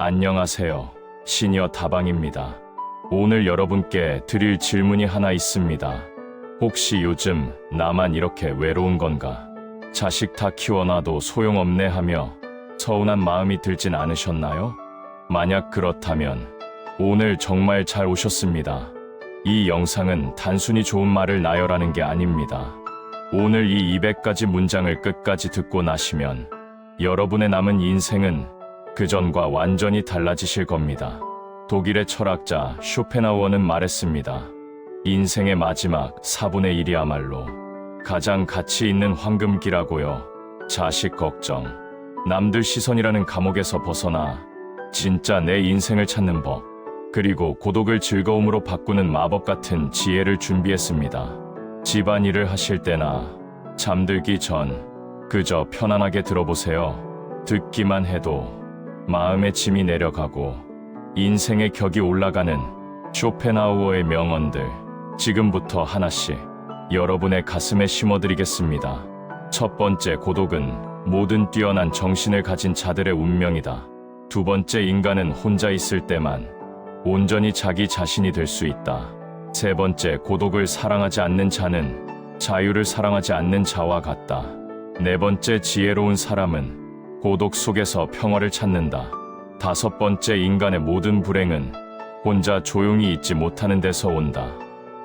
안녕하세요. 시니어 다방입니다. 오늘 여러분께 드릴 질문이 하나 있습니다. 혹시 요즘 나만 이렇게 외로운 건가? 자식 다 키워놔도 소용없네 하며 서운한 마음이 들진 않으셨나요? 만약 그렇다면 오늘 정말 잘 오셨습니다. 이 영상은 단순히 좋은 말을 나열하는 게 아닙니다. 오늘 이 200가지 문장을 끝까지 듣고 나시면 여러분의 남은 인생은 그전과 완전히 달라지실 겁니다. 독일의 철학자 쇼펜하우어는 말했습니다. 인생의 마지막 4분의 1이야말로 가장 가치 있는 황금기라고요. 자식 걱정, 남들 시선이라는 감옥에서 벗어나 진짜 내 인생을 찾는 법, 그리고 고독을 즐거움으로 바꾸는 마법 같은 지혜를 준비했습니다. 집안일을 하실 때나 잠들기 전 그저 편안하게 들어보세요. 듣기만 해도 마음의 짐이 내려가고 인생의 격이 올라가는 쇼펜하우어의 명언들, 지금부터 하나씩 여러분의 가슴에 심어드리겠습니다. 첫 번째, 고독은 모든 뛰어난 정신을 가진 자들의 운명이다. 두 번째, 인간은 혼자 있을 때만 온전히 자기 자신이 될 수 있다. 세 번째, 고독을 사랑하지 않는 자는 자유를 사랑하지 않는 자와 같다. 네 번째, 지혜로운 사람은 고독 속에서 평화를 찾는다. 다섯 번째, 인간의 모든 불행은 혼자 조용히 있지 못하는 데서 온다.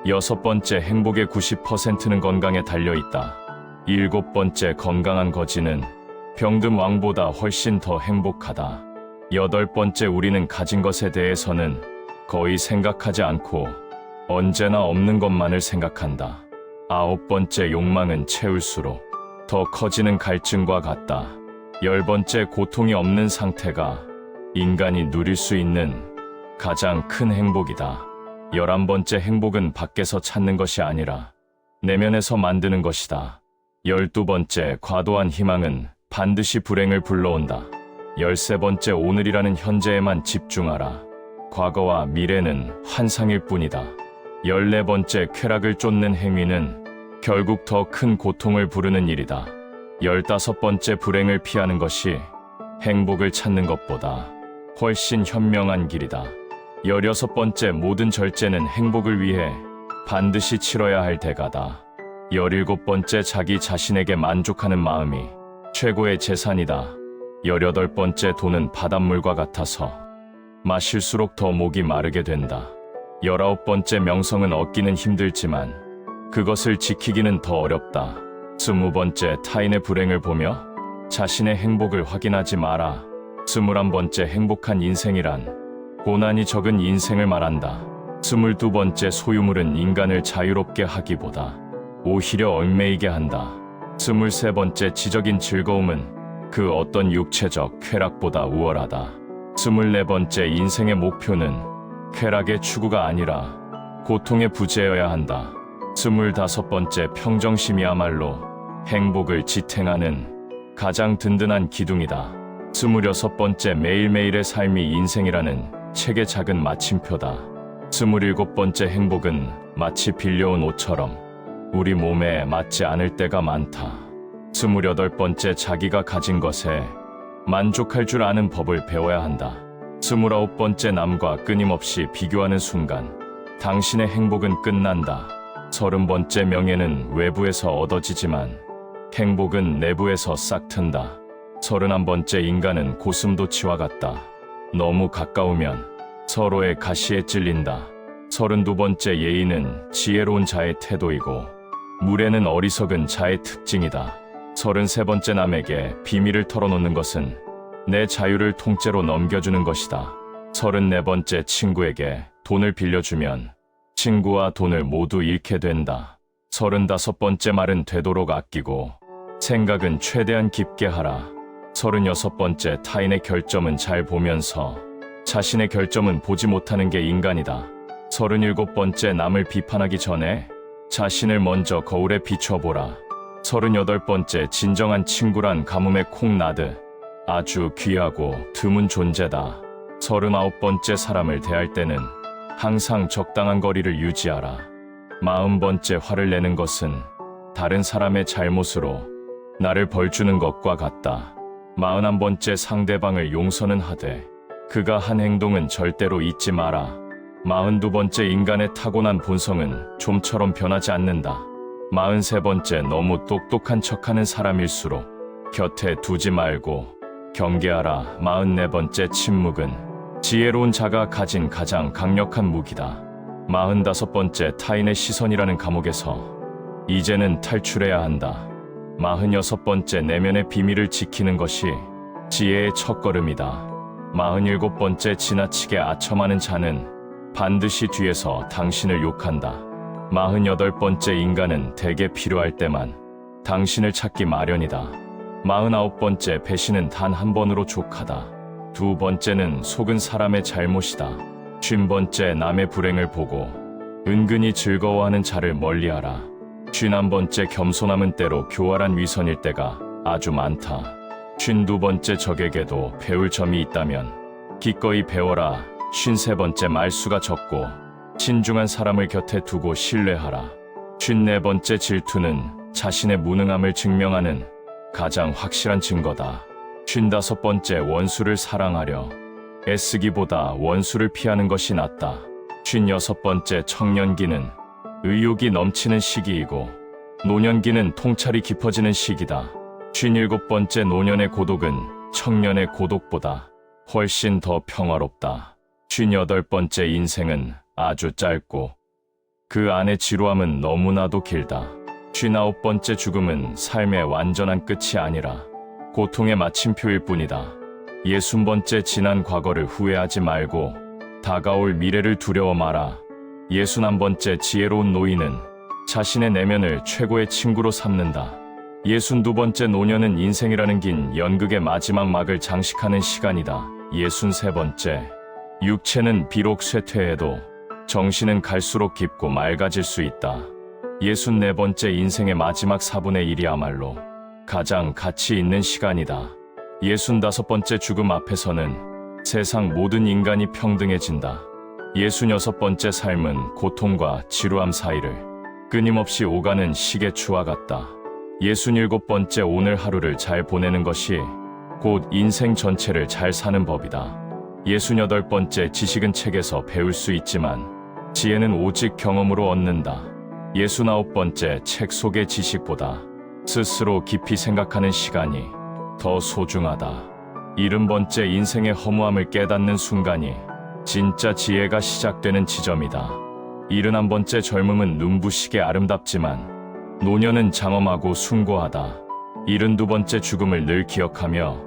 여섯 번째, 행복의 90%는 건강에 달려있다. 일곱 번째, 건강한 거지는 병든 왕보다 훨씬 더 행복하다. 여덟 번째, 우리는 가진 것에 대해서는 거의 생각하지 않고 언제나 없는 것만을 생각한다. 아홉 번째, 욕망은 채울수록 더 커지는 갈증과 같다. 열 번째, 고통이 없는 상태가 인간이 누릴 수 있는 가장 큰 행복이다. 11번째, 행복은 밖에서 찾는 것이 아니라 내면에서 만드는 것이다. 12번째, 과도한 희망은 반드시 불행을 불러온다. 13번째, 오늘이라는 현재에만 집중하라. 과거와 미래는 환상일 뿐이다. 14번째, 쾌락을 쫓는 행위는 결국 더 큰 고통을 부르는 일이다. 15번째, 불행을 피하는 것이 행복을 찾는 것보다 훨씬 현명한 길이다. 16번째, 모든 절제는 행복을 위해 반드시 치러야 할 대가다. 17번째, 자기 자신에게 만족하는 마음이 최고의 재산이다. 18번째, 돈은 바닷물과 같아서 마실수록 더 목이 마르게 된다. 19번째, 명성은 얻기는 힘들지만 그것을 지키기는 더 어렵다. 20번째, 타인의 불행을 보며 자신의 행복을 확인하지 마라. 21번째, 행복한 인생이란 고난이 적은 인생을 말한다. 22번째, 소유물은 인간을 자유롭게 하기보다 오히려 얽매이게 한다. 23번째, 지적인 즐거움은 그 어떤 육체적 쾌락보다 우월하다. 24번째, 인생의 목표는 쾌락의 추구가 아니라 고통의 부재여야 한다. 25번째, 평정심이야말로 행복을 지탱하는 가장 든든한 기둥이다. 26번째, 매일매일의 삶이 인생이라는 책의 작은 마침표다. 27번째, 행복은 마치 빌려온 옷처럼 우리 몸에 맞지 않을 때가 많다. 28번째, 자기가 가진 것에 만족할 줄 아는 법을 배워야 한다. 29번째, 남과 끊임없이 비교하는 순간 당신의 행복은 끝난다. 30번째, 명예는 외부에서 얻어지지만 행복은 내부에서 싹튼다. 31번째, 인간은 고슴도치와 같다. 너무 가까우면 서로의 가시에 찔린다. 32번째, 예의는 지혜로운 자의 태도이고 무례는 어리석은 자의 특징이다. 33번째, 남에게 비밀을 털어놓는 것은 내 자유를 통째로 넘겨주는 것이다. 34번째, 친구에게 돈을 빌려주면 친구와 돈을 모두 잃게 된다. 35번째, 말은 되도록 아끼고 생각은 최대한 깊게 하라. 36번째, 타인의 결점은 잘 보면서 자신의 결점은 보지 못하는 게 인간이다. 37번째, 남을 비판하기 전에 자신을 먼저 거울에 비춰보라. 38번째, 진정한 친구란 가뭄에 콩 나듯 아주 귀하고 드문 존재다. 39번째, 사람을 대할 때는 항상 적당한 거리를 유지하라. 40번째, 화를 내는 것은 다른 사람의 잘못으로 나를 벌주는 것과 같다. 41번째, 상대방을 용서는 하되 그가 한 행동은 절대로 잊지 마라. 42번째 인간의 타고난 본성은 좀처럼 변하지 않는다. 43번째 너무 똑똑한 척하는 사람일수록 곁에 두지 말고 경계하라. 44번째 침묵은 지혜로운 자가 가진 가장 강력한 무기다. 45번째 타인의 시선이라는 감옥에서 이제는 탈출해야 한다. 46번째 내면의 비밀을 지키는 것이 지혜의 첫걸음이다. 47번째 지나치게 아첨하는 자는 반드시 뒤에서 당신을 욕한다. 48번째 인간은 대개 필요할 때만 당신을 찾기 마련이다. 49번째 배신은 단 한 번으로 족하다. 2번째는 속은 사람의 잘못이다. 50번째 남의 불행을 보고 은근히 즐거워하는 자를 멀리하라. 51번째 겸손함은 때로 교활한 위선일 때가 아주 많다. 52번째 적에게도 배울 점이 있다면 기꺼이 배워라. 53번째 말수가 적고 신중한 사람을 곁에 두고 신뢰하라. 54번째 질투는 자신의 무능함을 증명하는 가장 확실한 증거다. 55번째 원수를 사랑하려 애쓰기보다 원수를 피하는 것이 낫다. 56번째 청년기는 의욕이 넘치는 시기이고 노년기는 통찰이 깊어지는 시기다. 57번째 노년의 고독은 청년의 고독보다 훨씬 더 평화롭다. 58번째 인생은 아주 짧고 그 안의 지루함은 너무나도 길다. 59번째 죽음은 삶의 완전한 끝이 아니라 고통의 마침표일 뿐이다. 60번째 지난 과거를 후회하지 말고 다가올 미래를 두려워 마라. 61번째 지혜로운 노인은 자신의 내면을 최고의 친구로 삼는다. 62번째 노년은 인생이라는 긴 연극의 마지막 막을 장식하는 시간이다. 63번째 육체는 비록 쇠퇴해도 정신은 갈수록 깊고 맑아질 수 있다. 64번째 인생의 마지막 4분의 1이야말로 가장 가치 있는 시간이다. 65번째 죽음 앞에서는 세상 모든 인간이 평등해진다. 66번째 삶은 고통과 지루함 사이를 끊임없이 오가는 시계추와 같다. 67번째 오늘 하루를 잘 보내는 것이 곧 인생 전체를 잘 사는 법이다. 68번째 지식은 책에서 배울 수 있지만 지혜는 오직 경험으로 얻는다. 69번째 책 속의 지식보다 스스로 깊이 생각하는 시간이 더 소중하다. 70번째 인생의 허무함을 깨닫는 순간이 진짜 지혜가 시작되는 지점이다. 71번째 젊음은 눈부시게 아름답지만 노년은 장엄하고 숭고하다. 72번째 죽음을 늘 기억하며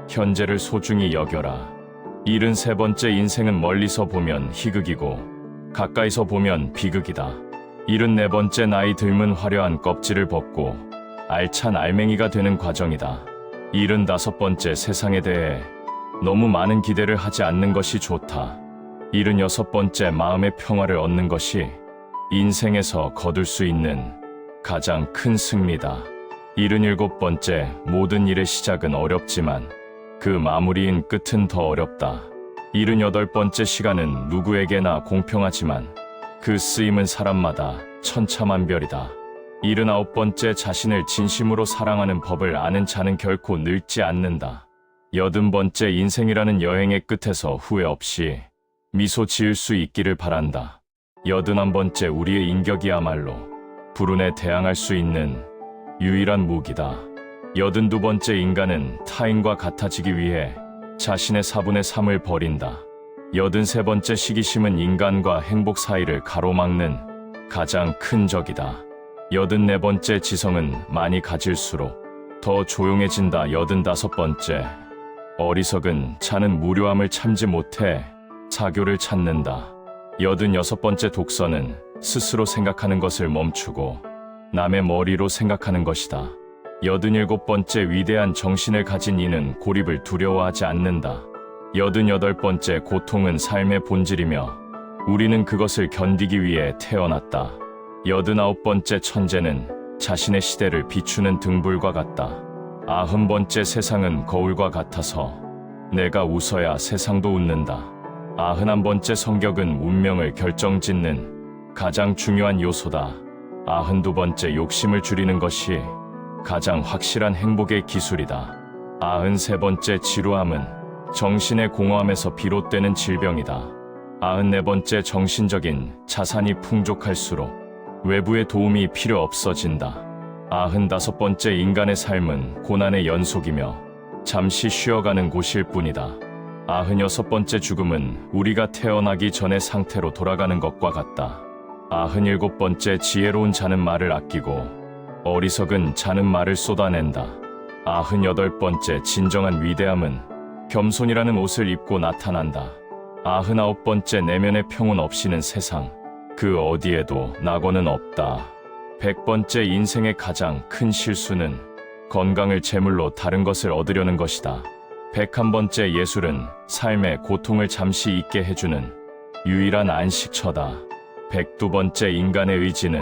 현재를 소중히 여겨라. 73번째 인생은 멀리서 보면 희극이고 가까이서 보면 비극이다. 74번째 나이 들면 화려한 껍질을 벗고 알찬 알맹이가 되는 과정이다. 75번째 세상에 대해 너무 많은 기대를 하지 않는 것이 좋다. 76번째 마음의 평화를 얻는 것이 인생에서 거둘 수 있는 가장 큰 승리다. 77번째 모든 일의 시작은 어렵지만 그 마무리인 끝은 더 어렵다. 78번째 시간은 누구에게나 공평하지만 그 쓰임은 사람마다 천차만별이다. 79번째 자신을 진심으로 사랑하는 법을 아는 자는 결코 늙지 않는다. 80번째 인생이라는 여행의 끝에서 후회 없이 미소 지을 수 있기를 바란다. 81번째 우리의 인격이야말로 불운에 대항할 수 있는 유일한 무기다. 82번째 인간은 타인과 같아지기 위해 자신의 4분의 3을 버린다. 83번째 시기심은 인간과 행복 사이를 가로막는 가장 큰 적이다. 84번째 지성은 많이 가질수록 더 조용해진다. 85번째 어리석은 자는 무료함을 참지 못해 사교를 찾는다. 86번째 독서는 스스로 생각하는 것을 멈추고 남의 머리로 생각하는 것이다. 87번째 위대한 정신을 가진 이는 고립을 두려워하지 않는다. 88번째 고통은 삶의 본질이며 우리는 그것을 견디기 위해 태어났다. 89번째 천재는 자신의 시대를 비추는 등불과 같다. 90번째 세상은 거울과 같아서 내가 웃어야 세상도 웃는다. 91번째 성격은 운명을 결정짓는 가장 중요한 요소다. 92번째 욕심을 줄이는 것이 가장 확실한 행복의 기술이다. 93번째 지루함은 정신의 공허함에서 비롯되는 질병이다. 94번째 정신적인 자산이 풍족할수록 외부의 도움이 필요 없어진다. 95번째 인간의 삶은 고난의 연속이며 잠시 쉬어가는 곳일 뿐이다. 96번째 죽음은 우리가 태어나기 전의 상태로 돌아가는 것과 같다. 97번째 지혜로운 자는 말을 아끼고 어리석은 자는 말을 쏟아낸다. 98번째 진정한 위대함은 겸손이라는 옷을 입고 나타난다. 99번째 내면의 평온 없이는 세상 그 어디에도 낙원은 없다. 100번째 인생의 가장 큰 실수는 건강을 제물로 다른 것을 얻으려는 것이다. 101번째 예술은 삶의 고통을 잠시 잊게 해주는 유일한 안식처다. 102번째 인간의 의지는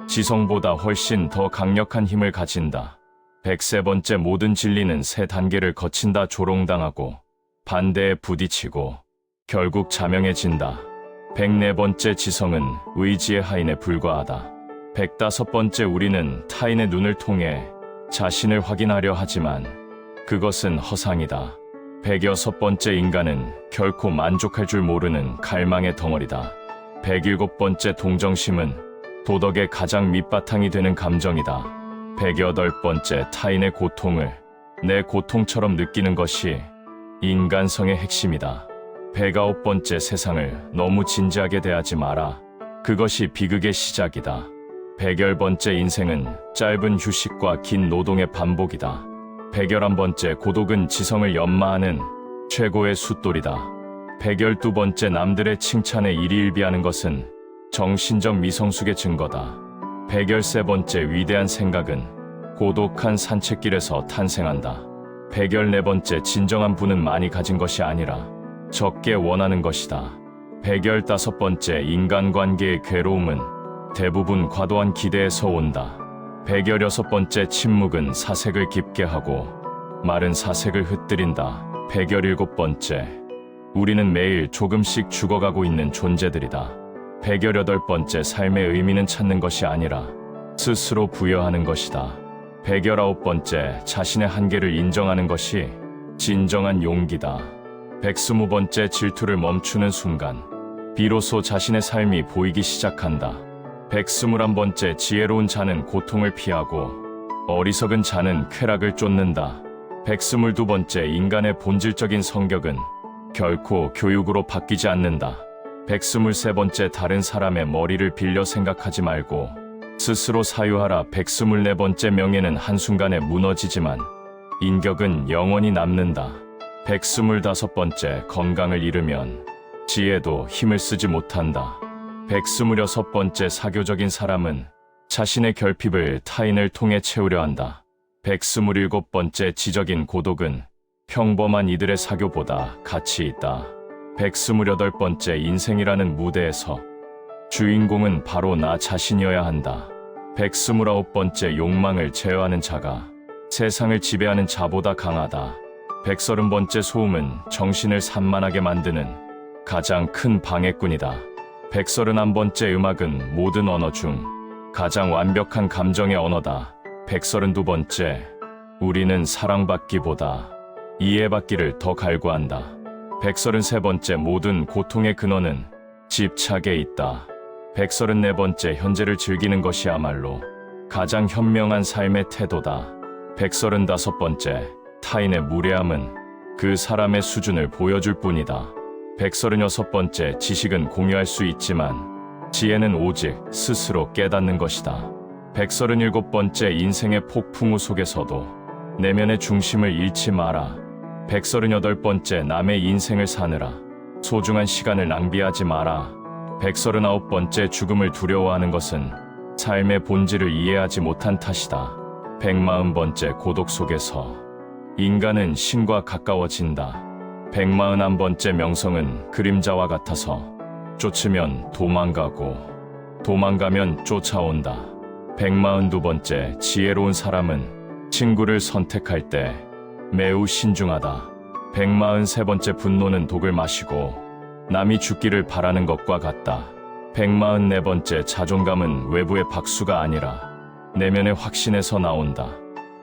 지성보다 훨씬 더 강력한 힘을 가진다. 103번째 모든 진리는 세 단계를 거친다. 조롱당하고 반대에 부딪히고 결국 자명해진다. 104번째 지성은 의지의 하인에 불과하다. 105번째 우리는 타인의 눈을 통해 자신을 확인하려 하지만 그것은 허상이다. 106번째 인간은 결코 만족할 줄 모르는 갈망의 덩어리다. 107번째 동정심은 도덕의 가장 밑바탕이 되는 감정이다. 108번째 타인의 고통을 내 고통처럼 느끼는 것이 인간성의 핵심이다. 109번째 세상을 너무 진지하게 대하지 마라. 그것이 비극의 시작이다. 110번째 인생은 짧은 휴식과 긴 노동의 반복이다. 111번째 고독은 지성을 연마하는 최고의 숫돌이다. 112번째 남들의 칭찬에 일희일비하는 것은 정신적 미성숙의 증거다. 113번째 위대한 생각은 고독한 산책길에서 탄생한다. 114번째 진정한 부는 많이 가진 것이 아니라 적게 원하는 것이다. 115번째 인간관계의 괴로움은 대부분 과도한 기대에서 온다. 116번째 침묵은 사색을 깊게 하고 말은 사색을 흩뜨린다. 117번째 우리는 매일 조금씩 죽어가고 있는 존재들이다. 118번째 삶의 의미는 찾는 것이 아니라 스스로 부여하는 것이다. 119번째 자신의 한계를 인정하는 것이 진정한 용기다. 120번째 질투를 멈추는 순간 비로소 자신의 삶이 보이기 시작한다. 121번째 지혜로운 자는 고통을 피하고 어리석은 자는 쾌락을 쫓는다. 122번째 인간의 본질적인 성격은 결코 교육으로 바뀌지 않는다. 123번째 다른 사람의 머리를 빌려 생각하지 말고 스스로 사유하라. 124번째 명예는 한순간에 무너지지만 인격은 영원히 남는다. 125번째 건강을 잃으면 지혜도 힘을 쓰지 못한다. 126번째 사교적인 사람은 자신의 결핍을 타인을 통해 채우려 한다. 127번째 지적인 고독은 평범한 이들의 사교보다 가치 있다. 128번째 인생이라는 무대에서 주인공은 바로 나 자신이어야 한다. 129번째 욕망을 제어하는 자가 세상을 지배하는 자보다 강하다. 130번째 소음은 정신을 산만하게 만드는 가장 큰 방해꾼이다. 131번째 음악은 모든 언어 중 가장 완벽한 감정의 언어다. 132번째 우리는 사랑받기보다 이해받기를 더 갈구한다. 133번째 모든 고통의 근원은 집착에 있다. 134번째 현재를 즐기는 것이야말로 가장 현명한 삶의 태도다. 135번째 타인의 무례함은 그 사람의 수준을 보여줄 뿐이다. 136번째 지식은 공유할 수 있지만 지혜는 오직 스스로 깨닫는 것이다. 137번째 인생의 폭풍우 속에서도 내면의 중심을 잃지 마라. 138번째 남의 인생을 사느라 소중한 시간을 낭비하지 마라. 139번째 죽음을 두려워하는 것은 삶의 본질을 이해하지 못한 탓이다. 140번째 고독 속에서 인간은 신과 가까워진다. 141번째 명성은 그림자와 같아서 쫓으면 도망가고 도망가면 쫓아온다. 142번째 지혜로운 사람은 친구를 선택할 때 매우 신중하다. 143번째 분노는 독을 마시고 남이 죽기를 바라는 것과 같다. 144번째 자존감은 외부의 박수가 아니라 내면의 확신에서 나온다.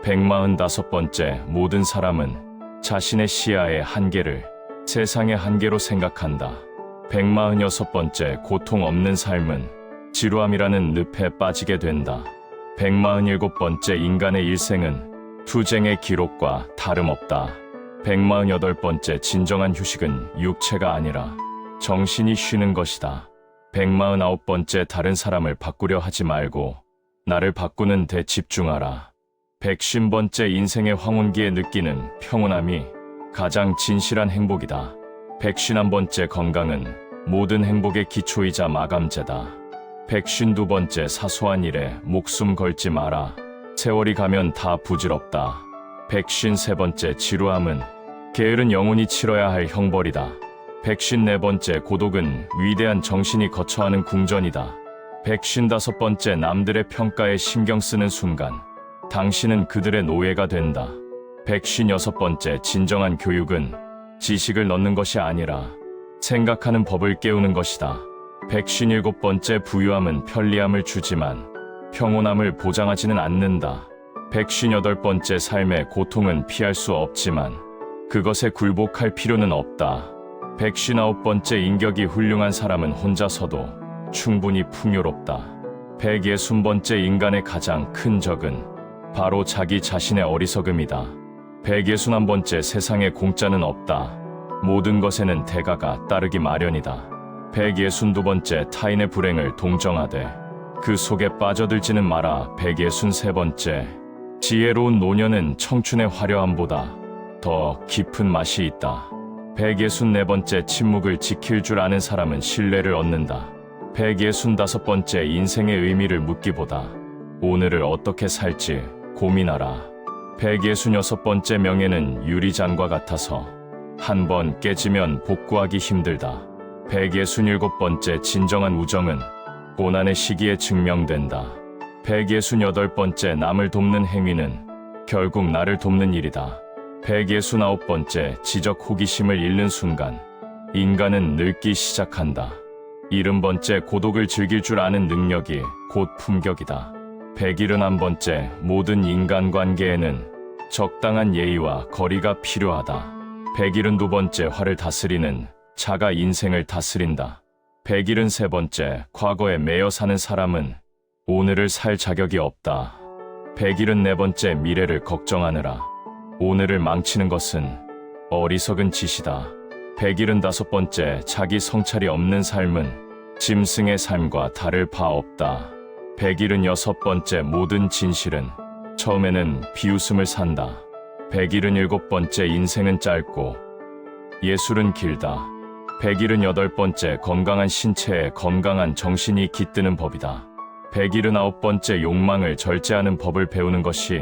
145번째 모든 사람은 자신의 시야의 한계를 세상의 한계로 생각한다. 146번째 고통 없는 삶은 지루함이라는 늪에 빠지게 된다. 147번째 인간의 일생은 투쟁의 기록과 다름없다. 148번째 진정한 휴식은 육체가 아니라 정신이 쉬는 것이다. 149번째 다른 사람을 바꾸려 하지 말고 나를 바꾸는 데 집중하라. 150번째 인생의 황혼기에 느끼는 평온함이 가장 진실한 행복이다. 151번째 건강은 모든 행복의 기초이자 마감제다. 152번째 사소한 일에 목숨 걸지 마라. 세월이 가면 다 부질없다. 153번째 지루함은 게으른 영혼이 치러야 할 형벌이다. 154번째 고독은 위대한 정신이 거처하는 궁전이다. 155번째 남들의 평가에 신경 쓰는 순간 당신은 그들의 노예가 된다. 156번째 진정한 교육은 지식을 넣는 것이 아니라 생각하는 법을 깨우는 것이다. 157번째 부유함은 편리함을 주지만 평온함을 보장하지는 않는다. 158번째 삶의 고통은 피할 수 없지만 그것에 굴복할 필요는 없다. 159번째 인격이 훌륭한 사람은 혼자서도 충분히 풍요롭다. 160번째 인간의 가장 큰 적은 바로 자기 자신의 어리석음이다. 161번째 세상에 공짜는 없다. 모든 것에는 대가가 따르기 마련이다. 162번째 타인의 불행을 동정하되 그 속에 빠져들지는 마라. 163번째 지혜로운 노년은 청춘의 화려함보다 더 깊은 맛이 있다. 164번째 침묵을 지킬 줄 아는 사람은 신뢰를 얻는다. 165번째 인생의 의미를 묻기보다 오늘을 어떻게 살지 고민하라. 166번째 명예는 유리잔과 같아서 한 번 깨지면 복구하기 힘들다. 167번째 진정한 우정은 고난의 시기에 증명된다. 168번째 남을 돕는 행위는 결국 나를 돕는 일이다. 169번째 지적 호기심을 잃는 순간 인간은 늙기 시작한다. 70번째 고독을 즐길 줄 아는 능력이 곧 품격이다. 171번째 모든 인간관계에는 적당한 예의와 거리가 필요하다. 172번째 화를 다스리는 자가 인생을 다스린다. 173번째 과거에 매여 사는 사람은 오늘을 살 자격이 없다. 174번째 미래를 걱정하느라 오늘을 망치는 것은 어리석은 짓이다. 175번째 자기 성찰이 없는 삶은 짐승의 삶과 다를 바 없다. 176번째 모든 진실은 처음에는 비웃음을 산다. 177번째 인생은 짧고 예술은 길다. 178번째 건강한 신체에 건강한 정신이 깃드는 법이다. 179번째 욕망을 절제하는 법을 배우는 것이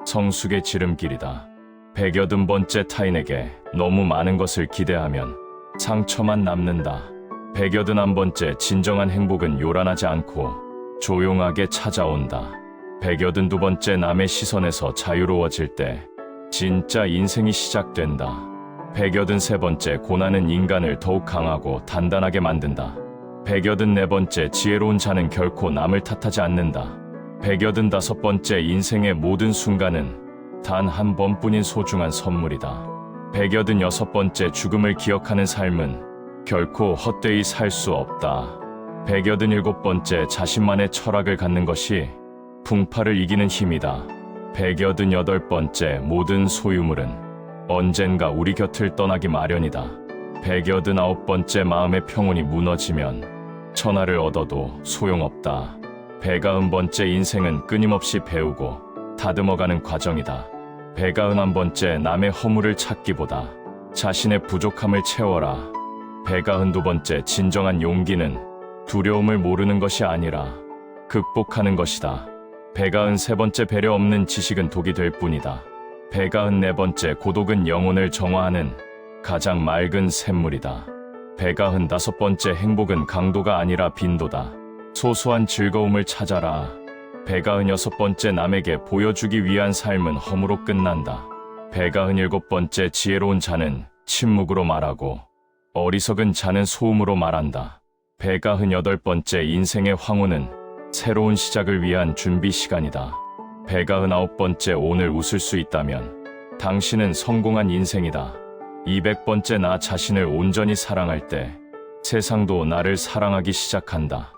성숙의 지름길이다. 180번째 타인에게 너무 많은 것을 기대하면 상처만 남는다. 181번째 진정한 행복은 요란하지 않고 조용하게 찾아온다. 182번째 남의 시선에서 자유로워질 때 진짜 인생이 시작된다. 183번째 고난은 인간을 더욱 강하고 단단하게 만든다. 184번째 지혜로운 자는 결코 남을 탓하지 않는다. 185번째 인생의 모든 순간은 단 한 번뿐인 소중한 선물이다. 186번째 죽음을 기억하는 삶은 결코 헛되이 살 수 없다. 187번째 자신만의 철학을 갖는 것이 풍파를 이기는 힘이다. 188번째 모든 소유물은 언젠가 우리 곁을 떠나기 마련이다. 189번째 마음의 평온이 무너지면 천하를 얻어도 소용없다. 190번째 인생은 끊임없이 배우고 다듬어가는 과정이다. 191번째 남의 허물을 찾기보다 자신의 부족함을 채워라. 192번째 진정한 용기는 두려움을 모르는 것이 아니라 극복하는 것이다. 193번째 배려 없는 지식은 독이 될 뿐이다. 194번째 고독은 영혼을 정화하는 가장 맑은 샘물이다. 195번째 행복은 강도가 아니라 빈도다. 소소한 즐거움을 찾아라. 196번째 남에게 보여주기 위한 삶은 허무로 끝난다. 197번째 지혜로운 자는 침묵으로 말하고 어리석은 자는 소음으로 말한다. 198번째 인생의 황혼은 새로운 시작을 위한 준비 시간이다. 199번째 오늘 웃을 수 있다면 당신은 성공한 인생이다. 200번째 나 자신을 온전히 사랑할 때 세상도 나를 사랑하기 시작한다.